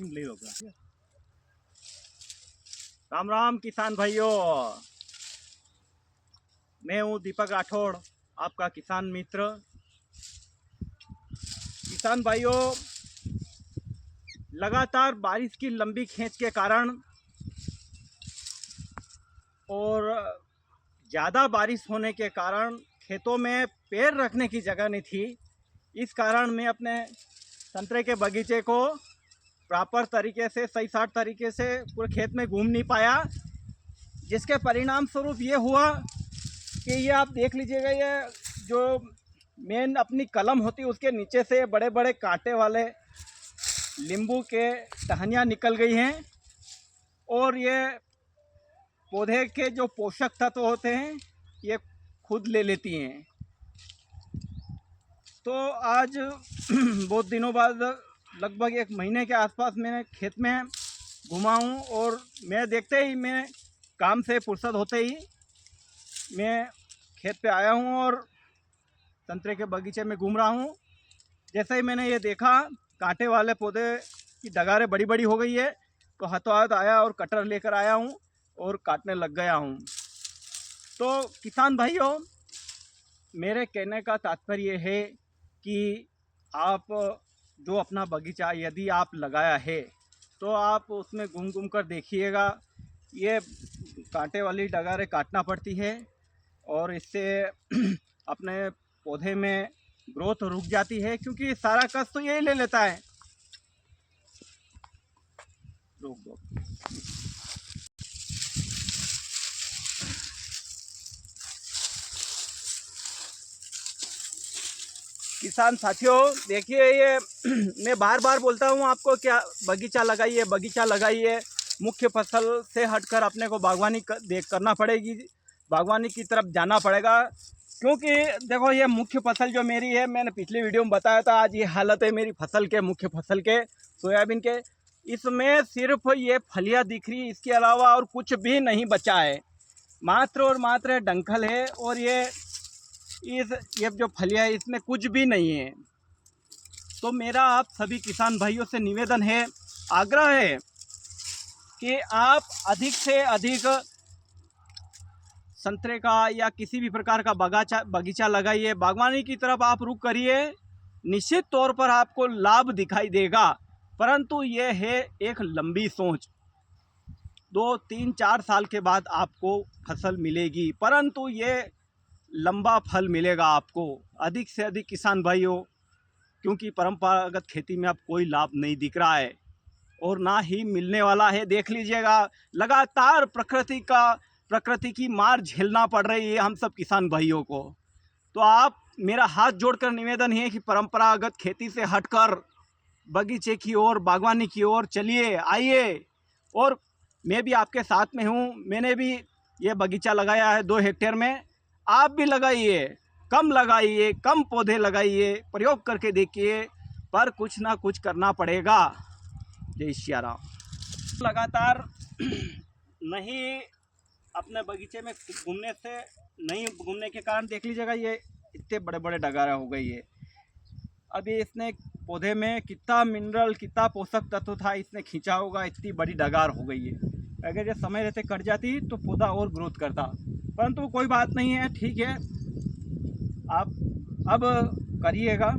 ले होगा। राम राम किसान भाइयों, मैं हूँ दीपक राठौड़, आपका किसान मित्र। किसान भाइयों, लगातार बारिश की लंबी खींच के कारण और ज़्यादा बारिश होने के कारण खेतों में पैर रखने की जगह नहीं थी। इस कारण मैं अपने संतरे के बगीचे को प्रॉपर तरीके से, सही साठ तरीके से पूरे खेत में घूम नहीं पाया, जिसके परिणाम स्वरूप ये हुआ कि ये आप देख लीजिएगा, ये जो मेन अपनी कलम होती है उसके नीचे से बड़े बड़े कांटे वाले नींबू के टहनियाँ निकल गई हैं और ये पौधे के जो पोषक तत्व होते हैं ये खुद ले लेती हैं। तो आज बहुत दिनों बाद, लगभग एक महीने के आसपास मैंने खेत में घुमा हूँ और मैं देखते ही, मैं काम से फुर्सत होते ही मैं खेत पे आया हूँ और संतरे के बगीचे में घूम रहा हूँ। जैसे ही मैंने ये देखा कांटे वाले पौधे की डगारें बड़ी बड़ी हो गई है, तो हाथों हाथ आया और कटर लेकर आया हूँ और काटने लग गया हूँ। तो किसान भाइयों, मेरे कहने का तात्पर्य है कि आप जो अपना बगीचा यदि आप लगाया है तो आप उसमें घूम घूम कर देखिएगा। ये कांटे वाली डगारें काटना पड़ती है और इससे अपने पौधे में ग्रोथ रुक जाती है, क्योंकि सारा कष्ट तो यही ले लेता है। रुक दो। किसान साथियों, देखिए ये मैं बार बार बोलता हूँ आपको, क्या बगीचा लगाइए, बगीचा लगाइए। मुख्य फसल से हटकर अपने को बागवानी करना पड़ेगी, बागवानी की तरफ जाना पड़ेगा। क्योंकि देखो, ये मुख्य फसल जो मेरी है, मैंने पिछली वीडियो में बताया था, आज ये हालत है मेरी फसल के, मुख्य फसल के, सोयाबीन के। इसमें सिर्फ ये फलियाँ दिख रही, इसके अलावा और कुछ भी नहीं बचा है। मात्र और मात्र डंखल है और ये जो फलियाँ है इसमें कुछ भी नहीं है। तो मेरा आप सभी किसान भाइयों से निवेदन है, आग्रह है कि आप अधिक से अधिक संतरे का या किसी भी प्रकार का बगीचा लगाइए, बागवानी की तरफ आप रुख करिए। निश्चित तौर पर आपको लाभ दिखाई देगा, परंतु ये है एक लंबी सोच। 2, 3, 4 साल के बाद आपको फसल मिलेगी, परंतु ये लंबा फल मिलेगा आपको। अधिक से अधिक किसान भाइयों, क्योंकि परंपरागत खेती में अब कोई लाभ नहीं दिख रहा है और ना ही मिलने वाला है। देख लीजिएगा, लगातार प्रकृति की मार झेलना पड़ रही है हम सब किसान भाइयों को। तो आप, मेरा हाथ जोड़कर निवेदन है कि परंपरागत खेती से हटकर बगीचे की ओर, बागवानी की ओर चलिए, आइए। और मैं भी आपके साथ में हूँ, मैंने भी ये बगीचा लगाया है 2 हेक्टेयर में। आप भी लगाइए, कम लगाइए, कम पौधे लगाइए, प्रयोग करके देखिए, पर कुछ ना कुछ करना पड़ेगा। जय श्री राम। लगातार नहीं अपने बगीचे में घूमने के कारण देख लीजिएगा, ये इतने बड़े बड़े डगारा हो गई है। अभी इसने पौधे में कितना मिनरल, कितना पोषक तत्व था, इसने खींचा होगा, इतनी बड़ी डगार हो गई है। अगर ये समय रहते कट जाती तो पौधा और ग्रोथ करता, परंतु कोई बात नहीं है, ठीक है। आप अब करिएगा।